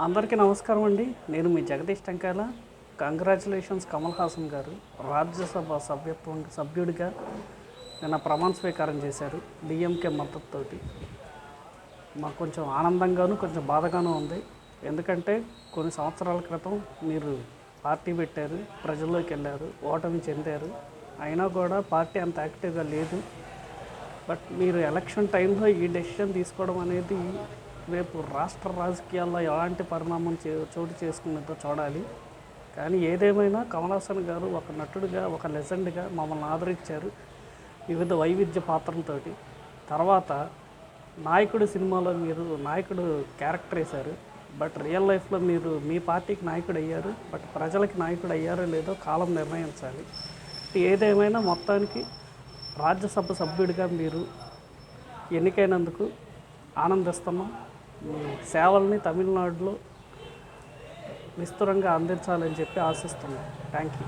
అందరికీ నమస్కారం అండి. నేను మీ జగదీష్ టంకాల. కంగ్రాచులేషన్స్ కమల్ హాసన్ గారు రాజ్యసభ సభ్యుడిగా నిన్న ప్రమాణ స్వీకారం చేశారు డిఎంకే మద్దతుతోటి. మాకు కొంచెం ఆనందంగాను కొంచెం బాధగాను ఉంది. ఎందుకంటే కొన్ని సంవత్సరాల క్రితం మీరు పార్టీ పెట్టారు, ప్రజల్లోకి వెళ్ళారు, ఓటమి చెందారు. అయినా కూడా పార్టీ అంత యాక్టివ్గా లేదు. బట్ మీరు ఎలక్షన్ టైంలో ఈ డెసిషన్ తీసుకోవడం అనేది రేపు రాష్ట్ర రాజకీయాల్లో ఎలాంటి పరిణామం చోటు చేసుకున్నదో చూడాలి. కానీ ఏదేమైనా కమల్ హాసన్ గారు ఒక నటుడిగా, ఒక లెజెండ్గా మమ్మల్ని ఆదరించారు వివిధ వైవిధ్య పాత్రలతో. తర్వాత నాయకుడు సినిమాలో మీరు నాయకుడు క్యారెక్టర్ వేశారు. బట్ రియల్ లైఫ్లో మీరు మీ పార్టీకి నాయకుడు అయ్యారు. బట్ ప్రజలకి నాయకుడు అయ్యారో లేదో కాలం నిర్ణయించాలి. ఏదేమైనా మొత్తానికి రాజ్యసభ సభ్యుడిగా మీరు ఎన్నికైనందుకు ఆనందిస్తున్నాం. మీ సేవల్ని తమిళనాడులో విస్తృతంగా అందించాలని చెప్పి ఆశిస్తున్నాం. Thank you.